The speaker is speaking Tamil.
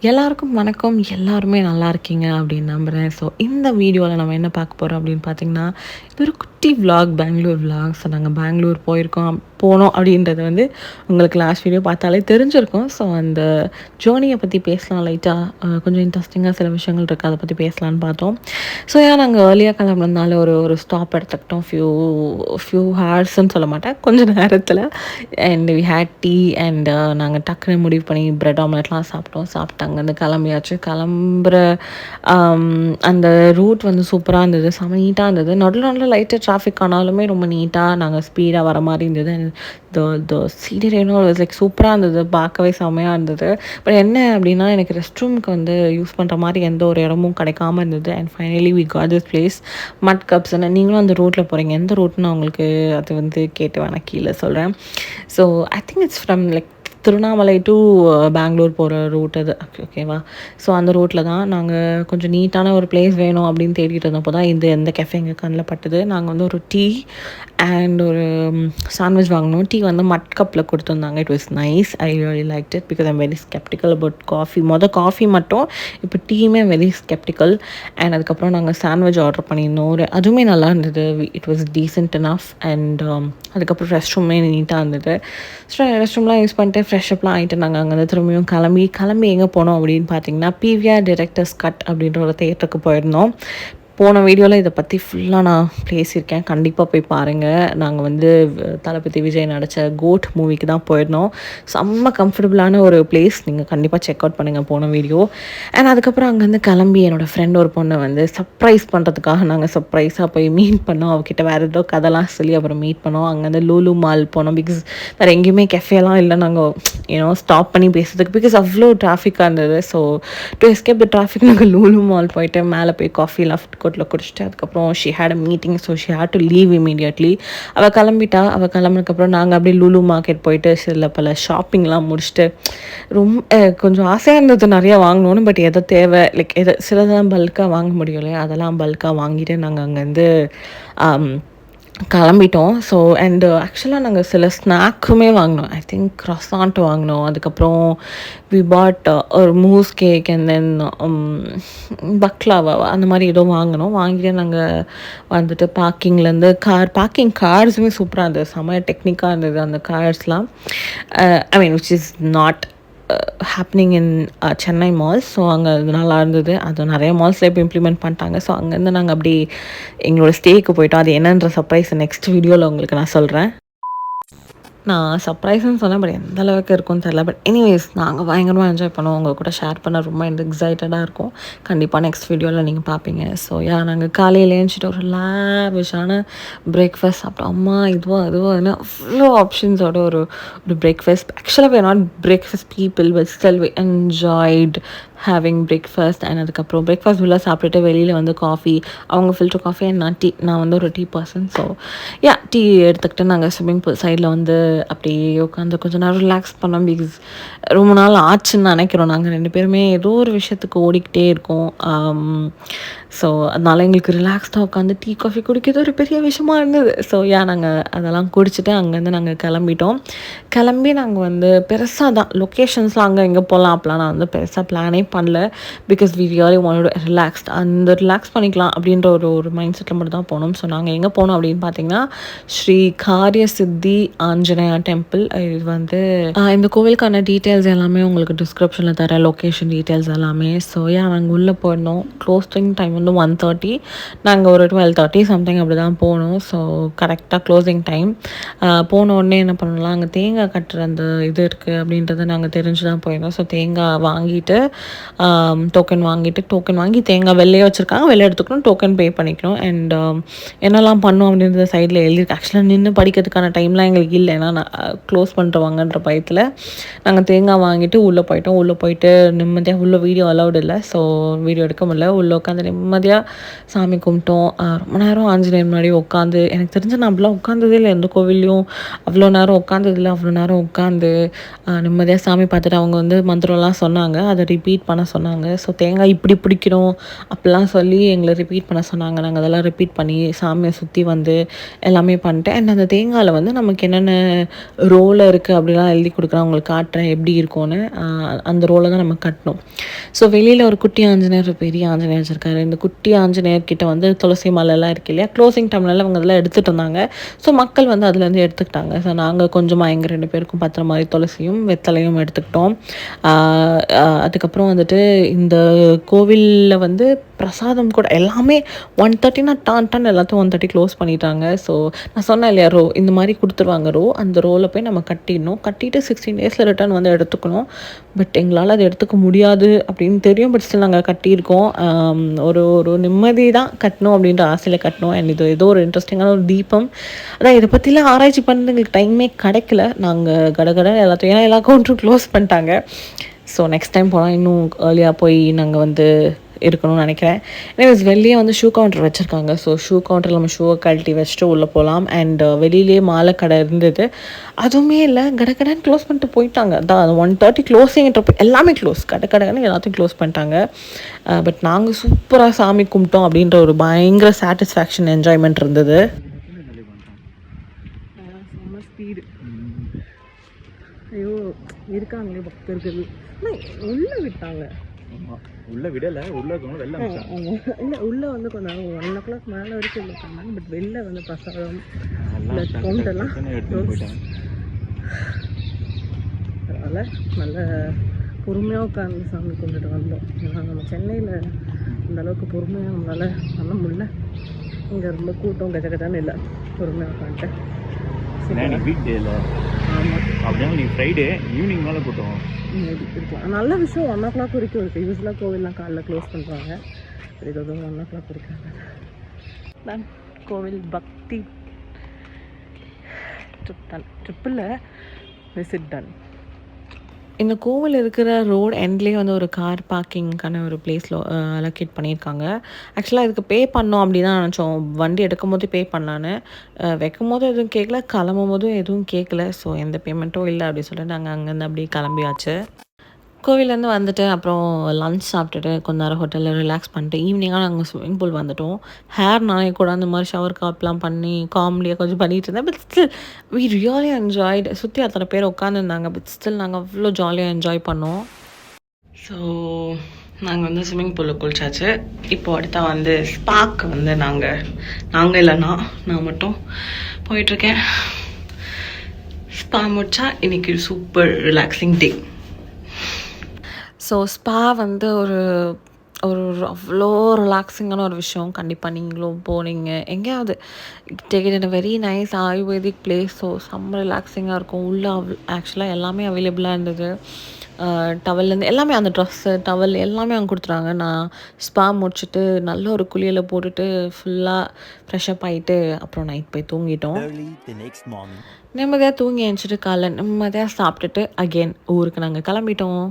எல்லாருக்கும் வணக்கம். எல்லாருமே நல்லா இருக்கீங்க அப்படின்னு நம்புகிறேன். ஸோ இந்த வீடியோவில் நம்ம என்ன பார்க்க போகிறோம் அப்படின்னு பார்த்தீங்கன்னா, இது ஒரு குட்டி விலாக், பெங்களூர் விலாக். ஸோ நாங்கள் பெங்களூர் போனோம் அப்படின்றது வந்து உங்களுக்கு லாஸ்ட் வீடியோ பார்த்தாலே தெரிஞ்சிருக்கும். ஸோ அந்த ஜேர்னியை பற்றி பேசலாம் லைட்டாக. கொஞ்சம் இன்ட்ரெஸ்டிங்காக சில விஷயங்கள் இருக்குது, அதை பற்றி பேசலான்னு பார்த்தோம். ஸோ ஏன் நாங்கள் ஏர்லியாக கிளம்புனதுனால ஒரு ஒரு ஸ்டாப் எடுத்துக்கிட்டோம். ஃபியூ ஹார்ஸ்ன்னு சொல்ல மாட்டேன், கொஞ்சம் நேரத்தில். அண்ட் வி ஹேட் டீ அண்ட் நாங்கள் டக்குன்னு முடிவு பண்ணி பிரெட் ஆம்லெட்லாம் சாப்பிட்டு அங்கேருந்து கிளம்பியாச்சு. கிளம்புற அந்த ரூட் வந்து சூப்பராக இருந்தது, செம நீட்டாக இருந்தது. நடுவில் லைட்டாக டிராஃபிக் ஆனாலுமே ரொம்ப நீட்டாக நாங்கள் ஸ்பீடாக வர மாதிரி இருந்தது. த சீனரி வாஸ் லைக் சூப்பராக இருந்தது, பார்க்கவே செம்மையாக இருந்தது. பட் என்ன அப்படின்னா, எனக்கு ரெஸ்ட் ரூமுக்கு வந்து யூஸ் பண்ணுற மாதிரி எந்த ஒரு இடமும் கிடைக்காம இருந்தது. And finally we got this place, mud cups. நீங்களும் அந்த ரூட்டில் போகிறீங்க, எந்த ரூட்னு உங்களுக்கு அது வந்து கேட்டு வேணால் கீழே சொல்கிறேன். So I think it's from like Tiruvannamalai to Bangalore போகிற ரூட் அது. ஓகேவா? ஸோ அந்த ரூட்டில் தான் நாங்கள் கொஞ்சம் நீட்டான ஒரு பிளேஸ் வேணும் அப்படின்னு தேடிட்டு இருந்தப்போ தான் எந்த கெஃபே எங்கள் கண்ணில் பட்டுது. நாங்கள் வந்து ஒரு டீ அண்ட் ஒரு சாண்ட்விச் வாங்கினோம். டீ வந்து மட் கப்பில் கொடுத்துருந்தாங்க. It was nice. I really like it because I'm very sceptical about coffee. Coffee மட்டும், இப்போ டீயுமே வெரி ஸ்கெப்டிக்கல். அண்ட் அதுக்கப்புறம் நாங்கள் சாண்ட்விச் ஆர்டர் பண்ணியிருந்தோம். அதுவுமே நல்லா இருந்தது. It was decent enough. And அதுக்கப்புறம் ரெஸ்ட் ரூமே நீட்டாக இருந்தது. ஸோ ரெஸ்ட் ரூம்லாம் யூஸ் பண்ணிட்டு ஃப்ரெஷ்அப்லாம் ஆகிட்டு நாங்கள் அங்கேருந்து திரும்பியும் கிளம்பி எங்கே போனோம் அப்படின்னு பார்த்தீங்கன்னா, பிவிஆர் டிரெக்டர்ஸ் கட் அப்படின்ற ஒரு தியேட்டருக்கு போயிருந்தோம். போன வீடியோவில் இதை பற்றி ஃபுல்லாக நான் பேசியிருக்கேன், கண்டிப்பாக போய் பாருங்கள். நாங்கள் வந்து தளபதி விஜய் நடித்த கோட் மூவிக்கு தான் போயிருந்தோம். செம்ம கம்ஃபர்டபுளான ஒரு பிளேஸ், நீங்கள் கண்டிப்பாக செக் அவுட் பண்ணுங்கள் போன வீடியோ. அண்ட் அதுக்கப்புறம் அங்கேருந்து கிளம்பி என்னோடய ஃப்ரெண்ட் ஒரு பொண்ணை வந்து சர்ப்ரைஸ் பண்ணுறதுக்காக நாங்கள் சர்ப்ரைஸாக போய் மீட் பண்ணோம். அவகிட்ட வேறு ஏதோ கதைலாம் சொல்லி அப்புறம் மீட் பண்ணோம். அங்கேருந்து லூலு மால் போனோம். பிகாஸ் வேறு எங்கேயுமே கெஃபேலாம் இல்லை, நாங்கள் ஸ்டாப் பண்ணி பேசுறதுக்கு, பிகாஸ் அவ்வளோ டிராஃபிக்காக இருந்தது. So to escape the traffic நாங்கள் லூலு மால் போயிட்டு மேலே போய் காஃபிலாம் கோட்டில் குடிச்சிட்டு அதுக்கப்புறம் she had a meeting. So she had to leave immediately. அவள் கிளம்பினதுக்கப்புறம் நாங்கள் அப்படியே லூலு மார்க்கெட் போயிட்டு பல ஷாப்பிங்லாம் முடிச்சுட்டு ரொம்ப கொஞ்சம் ஆசையாக இருந்தது நிறையா வாங்கணும்னு. பட் எதை தேவை, லைக் சிலதெல்லாம் பல்காக வாங்க முடியும் இல்லையா, அதெல்லாம் பல்காக வாங்கிட்டு நாங்கள் அங்கேருந்து கிளம்பிட்டோம். ஸோ அண்டு ஆக்சுவலாக நாங்கள் சில ஸ்நாக்குமே வாங்கினோம். ஐ திங்க் க்ராசாண்ட் வாங்கினோம். அதுக்கப்புறம் வி பாட் ஒரு mousse cake and then baklava அந்த மாதிரி ஏதோ வாங்கிட்டு நாங்கள் வந்துட்டு பார்க்கிங்லேருந்து கார்ஸுமே சூப்பராக இருந்தது, செம்ம டெக்னிக்காக இருந்தது அந்த கார்ஸ்லாம். I mean which is not happening in Chennai malls. So அங்கே அது நல்லா இருந்தது. அது நிறைய மால்ஸில் இப்போ இம்ப்ளிமெண்ட் பண்ணிட்டாங்க. ஸோ அங்கேருந்து நாங்கள் அப்படி எங்களோட ஸ்டேக்கு போயிட்டோம். அது என்னன்ற சர்ப்ரைஸ் நெக்ஸ்ட் வீடியோவில் உங்களுக்கு நான் சொல்கிறேன். நான் சர்ப்ரைஸ்ன்னு சொன்னேன், பட் எந்த அளவுக்கு இருக்கும்னு தெரியல. பட் எனிவேஸ் நாங்கள் பயங்கரமாக என்ஜாய் பண்ணுவோம். உங்கள் கூட ஷேர் பண்ண ரொம்ப எக்ஸைட்டடாக இருக்கும். கண்டிப்பாக நெக்ஸ்ட் வீடியோவில் நீங்கள் பார்ப்பீங்க. ஸோ நாங்கள் காலையில் எழுந்துச்சிட்டு ஒரு லாவிஷான பிரேக்ஃபாஸ்ட் சாப்பிட்டோம். அம்மா இதுவோ என்ன அவ்வளோ ஆப்ஷன்ஸோட ஒரு பிரேக்ஃபாஸ்ட். ஆக்சுவலாக we are not breakfast people, but still we enjoyed having breakfast. And அதுக்கப்புறம் பிரேக்ஃபாஸ்ட் ஃபுல்லாக சாப்பிட்டுட்டு வெளியில் வந்து காஃபி, அவங்க ஃபில்டர் காஃபி அண்ட் நான் வந்து ஒரு டீ பர்சன். ஸோ டீ எடுத்துக்கிட்டு நாங்கள் ஸ்விம்மிங் பூல் சைடில் வந்து அப்படியே உட்காந்து கொஞ்சம் நேரம் ரிலாக்ஸ் பண்ணோம். பிகாஸ் ரொம்ப நாள் ஆச்சுன்னு நினைக்கிறோம். நாங்கள் 2 பேருமே ஏதோ ஒரு விஷயத்துக்கு ஓடிக்கிட்டே இருக்கோம். ஸோ அதனால் எங்களுக்கு ரிலாக்ஸ்டாக உட்காந்து டீ காஃபி குடிக்கிறது ஒரு பெரிய விஷயமா இருந்தது. ஸோ நாங்கள் அதெல்லாம் குடிச்சிட்டு அங்கேருந்து நாங்கள் கிளம்பி நாங்கள் வந்து பெருசாக தான் லொக்கேஷன்ஸ்லாம் அங்கே எங்கே போகலாம் அப்படிலாம் நான் வந்து பெருசாக பிளானே பண்ணல. Because we really wanted relaxed, அந்த ரிலாக்ஸ் பண்ணிக்கலாம் அப்படின்ற ஒரு மைண்ட் செட்டில் மட்டும் தான் போனோம். ஸோ நாங்கள் எங்கே போனோம் அப்படின்னு பார்த்தீங்கன்னா, ஸ்ரீ காரிய சித்தி ஆஞ்சநேயா டெம்பிள். இது வந்து இந்த கோவிலுக்கான டீட்டெயில்ஸ் எல்லாமே உங்களுக்கு டிஸ்கிரிப்ஷனில் தரேன், லொக்கேஷன் டீட்டெயில்ஸ் எல்லாமே. ஸோ நாங்கள் உள்ளே போயிருந்தோம். க்ளோசிங் டைம் வந்து 1:30. நாங்கள் ஒரு 12:30 சம்திங் அப்படி தான் போனோம். ஸோ கரெக்டாக க்ளோசிங் டைம். போன உடனே என்ன பண்ணலாம், அங்கே தேங்காய் கட்டுற அந்த இது இருக்குது அப்படின்றத நாங்கள் தெரிஞ்சு தான் போயிருந்தோம். ஸோ தேங்காய் வாங்கிட்டு டோக்கன் வாங்கி தேங்காய் வெளியே வச்சுருக்காங்க, வெளியே எடுத்துக்கணும், டோக்கன் பே பண்ணிக்கணும். அண்ட் என்னெல்லாம் பண்ணோம் அப்படின்றத சைடில் எழுதிருக்கு. ஆக்சுவலாக நின்று படிக்கிறதுக்கான டைம்லாம் எங்களுக்கு இல்லை, ஏன்னா க்ளோஸ் பண்ணுறவாங்கன்ற பயத்தில். நாங்கள் தேங்காய் வாங்கிட்டு உள்ளே போயிட்டு நிம்மதியாக வீடியோ அலௌட் இல்லை. ஸோ வீடியோ எடுக்க முடியல. உள்ளே உட்காந்து நிம்மதியாக சாமி கும்பிட்டோம். ரொம்ப நேரம் ஆஞ்சநேயர் முன்னாடி உட்காந்து, எனக்கு தெரிஞ்சு நான் அப்படிலாம் உட்காந்ததே இல்லை எந்த கோவில்லையும். அவ்வளோ நேரம் உட்காந்ததில்ல. அவ்வளோ நேரம் உட்காந்து நிம்மதியாக சாமி பார்த்துட்டு அவங்க வந்து மந்திரம்லாம் சொன்னாங்க. அதை ரிப்பீட் பண்ண சொன்னாங்க. ஸோ தேங்காய் இப்படி பிடிக்கணும் அப்படிலாம் சொல்லி எங்களை ரிப்பீட் பண்ண சொன்னாங்க. நாங்கள் அதெல்லாம் ரிப்பீட் பண்ணி சாமியை சுற்றி வந்து எல்லாமே பண்ணிட்டேன். அண்ட் அந்த தேங்காயில் வந்து நமக்கு என்னென்ன ரோல் இருக்குது அப்படிலாம் எழுதி கொடுக்குறேன், உங்களுக்கு காட்டுறேன் எப்படி இருக்கும்னு. அந்த ரோலை தான் நம்ம கட்டணும். ஸோ வெளியில் ஒரு குட்டி ஆஞ்சநேயர், ஒரு பெரிய ஆஞ்சநேயர் வச்சுருக்காரு. இந்த குட்டி ஆஞ்சநேயர் கிட்ட வந்து துளசி மாலைலாம் இருக்கு இல்லையா, க்ளோசிங் டைம்ல அவங்க அதெல்லாம் எடுத்துகிட்டு இருந்தாங்க. ஸோ மக்கள் வந்து அதுலேருந்து எடுத்துக்கிட்டாங்க. ஸோ நாங்கள் கொஞ்சமாக எங்கள் 2 பேருக்கும் பத்துற மாதிரி துளசியும் வெத்தலையும் எடுத்துக்கிட்டோம். அதுக்கப்புறம் வந்துட்டு இந்த கோவிலில் வந்து பிரசாதம் கூட எல்லாமே 1:30னா டான் எல்லாத்தையும் 1:30 க்ளோஸ் பண்ணிட்டாங்க. ஸோ நான் சொன்னேன் இல்லையா, இந்த மாதிரி கொடுத்துருவாங்க அந்த ரோவில் போய் நம்ம கட்டிடணும். கட்டிட்டு 16 டேஸில் ரிட்டர்ன் வந்து எடுத்துக்கணும். பட் எங்களால் அதை எடுத்துக்க முடியாது அப்படின்னு தெரியும். பட் ஸ்டில் நாங்கள் கட்டியிருக்கோம். ஒரு நிம்மதி தான் கட்டணும் அப்படின்ற ஆசையில் கட்டணும். அண்ட் இது ஏதோ ஒரு இன்ட்ரெஸ்டிங்கான ஒரு தீபம். அதான் இதை பற்றிலாம் ஆராய்ச்சி பண்ணுறது எங்களுக்கு டைமே கிடைக்கல. நாங்கள் கடகட எல்லாத்தையும், ஏன்னா எல்லா அக்கௌண்ட்டும் க்ளோஸ் பண்ணிட்டாங்க. ஸோ நெக்ஸ்ட் டைம் போனால் இன்னும் ஏர்லியாக போய் நாங்கள் வந்து இருக்கணும்னு நினைக்கிறேன். ஏன்னா வெளியே வந்து ஷூ கவுண்டர் வச்சுருக்காங்க. ஸோ ஷூ கவுண்டரில் நம்ம ஷூவை கழட்டி வச்சுட்டு உள்ளே போகலாம். அண்ட் வெளியிலேயே மாலை கடை இருந்தது, அதுவுமே இல்லை, கடகடன்னு க்ளோஸ் பண்ணிட்டு போயிட்டாங்க. அதான் 1:30 க்ளோஸிங்கிறப்ப எல்லாமே க்ளோஸ், கடகடன்னு எல்லாத்தையும் க்ளோஸ் பண்ணிட்டாங்க. பட் நாங்கள் சூப்பராக சாமி கும்பிட்டோம் அப்படின்ற ஒரு பயங்கர சாட்டிஸ்ஃபேக்ஷன், என்ஜாய்மெண்ட் இருந்தது. ஸ்பீடு ஐயோ இருக்காங்களே பக்தர்கள், உள்ளே விட்டாங்க. உள்ள விடலை, உள்ள இருக்கவங்க வெளில இல்லை உள்ளே வந்து கொஞ்சம் 1 o'clock மேலே வரைக்கும் உள்ள பண்ணாங்க. பட் வெளில வந்து பிரசாதம் கவுண்டெல்லாம் அதனால் நல்ல பொறுமையாக உட்காந்து சாமி கும்பிட்டு வந்தோம். ஏன்னா நம்ம சென்னையில் இந்த அளவுக்கு பொறுமையாக நம்மளால் பண்ண முடியல. இங்கே ரொம்ப கூட்டம் கஜகஜான்னு இல்லை, பொறுமையாக உட்காந்துட்டேன். வீக் டேல ஆமாம், அப்படியே நீ ஃப்ரைடே ஈவினிங் மேலே கூட்டம் இருக்கலாம். நல்ல விஷயம் 1 o'clock வரைக்கும் இருக்குது. யூஸ்வலாக கோவில்லாம் காலைல க்ளோஸ் பண்ணுறாங்க. இது 1 o'clock வரைக்கும் தான் கோவில் பக்தி ட்ரிப்பில் விசிட் டன். இந்த கோவில் இருக்கிற ரோடு எண்ட்லேயே வந்து ஒரு கார் பார்க்கிங்க்கான ஒரு பிளேஸில் அலோகேட் பண்ணியிருக்காங்க. ஆக்சுவலாக இதுக்கு பே பண்ணோம் அப்படி தான் நினச்சோம். வண்டி எடுக்கும் போது பே பண்ணலான்னு, வைக்கும் போது எதுவும் கேட்கல, கிளம்பும் போதும் எதுவும் கேட்கல. ஸோ எந்த பேமெண்ட்டும் இல்லை அப்படின்னு சொல்லிட்டு நாங்கள் அங்கேருந்து அப்படியே கிளம்பியாச்சு. கோவிலேருந்து வந்துட்டு அப்புறம் லன்ச் சாப்பிட்டுட்டு கொஞ்ச நேரம் ஹோட்டலில் ரிலாக்ஸ் பண்ணிட்டு ஈவினிங்காக நாங்கள் ஸ்விம்மிங் பூல் வந்துட்டோம். ஹேர் நானே கூட அந்த மாதிரி ஷவர் காப்லாம் பண்ணி காமெடியாக கொஞ்சம் பண்ணிகிட்டு இருந்தேன். But still we really enjoyed. சுற்றி அத்தனை பேர் உட்காந்துருந்தாங்க. பட் ஸ்டில் நாங்கள் அவ்வளோ ஜாலியாக என்ஜாய் பண்ணோம். ஸோ நாங்கள் வந்து ஸ்விம்மிங் பூலில் குளிச்சாச்சு. இப்போ அடுத்தா வந்து ஸ்பாக்கு வந்து நாங்கள் இல்லைன்னா நான் மட்டும் போயிட்டுருக்கேன். ஸ்பா முடிச்சா இன்றைக்கி சூப்பர் ரிலாக்ஸிங் டே. ஸோ ஸ்பா வந்து ஒரு அவ்வளோ ரிலாக்ஸிங்கான ஒரு விஷயம். கண்டிப்பாக நீங்களும் போனீங்க எங்கேயாவது, take it in very nice ayurvedic place. So செம்ம ரிலாக்ஸிங்காக இருக்கும். உள்ளே ஆக்சுவலாக எல்லாமே அவைலபிளாக இருந்தது. டவல்லேருந்து எல்லாமே, அந்த ட்ரெஸ்ஸு டவல் எல்லாமே அவங்க கொடுத்துறாங்க. நான் ஸ்பா முடிச்சுட்டு நல்ல ஒரு குளியலை போட்டுட்டு ஃபுல்லாக ஃப்ரெஷ்அப் ஆகிட்டு அப்புறம் நைட் போய் தூங்கிட்டோம். நிம்மதியாக தூங்கி எழுந்திரிச்சிட்டு காலைல நிம்மதியாக சாப்பிட்டுட்டு அகெயின் ஊருக்கு நாங்கள் கிளம்பிட்டோம்.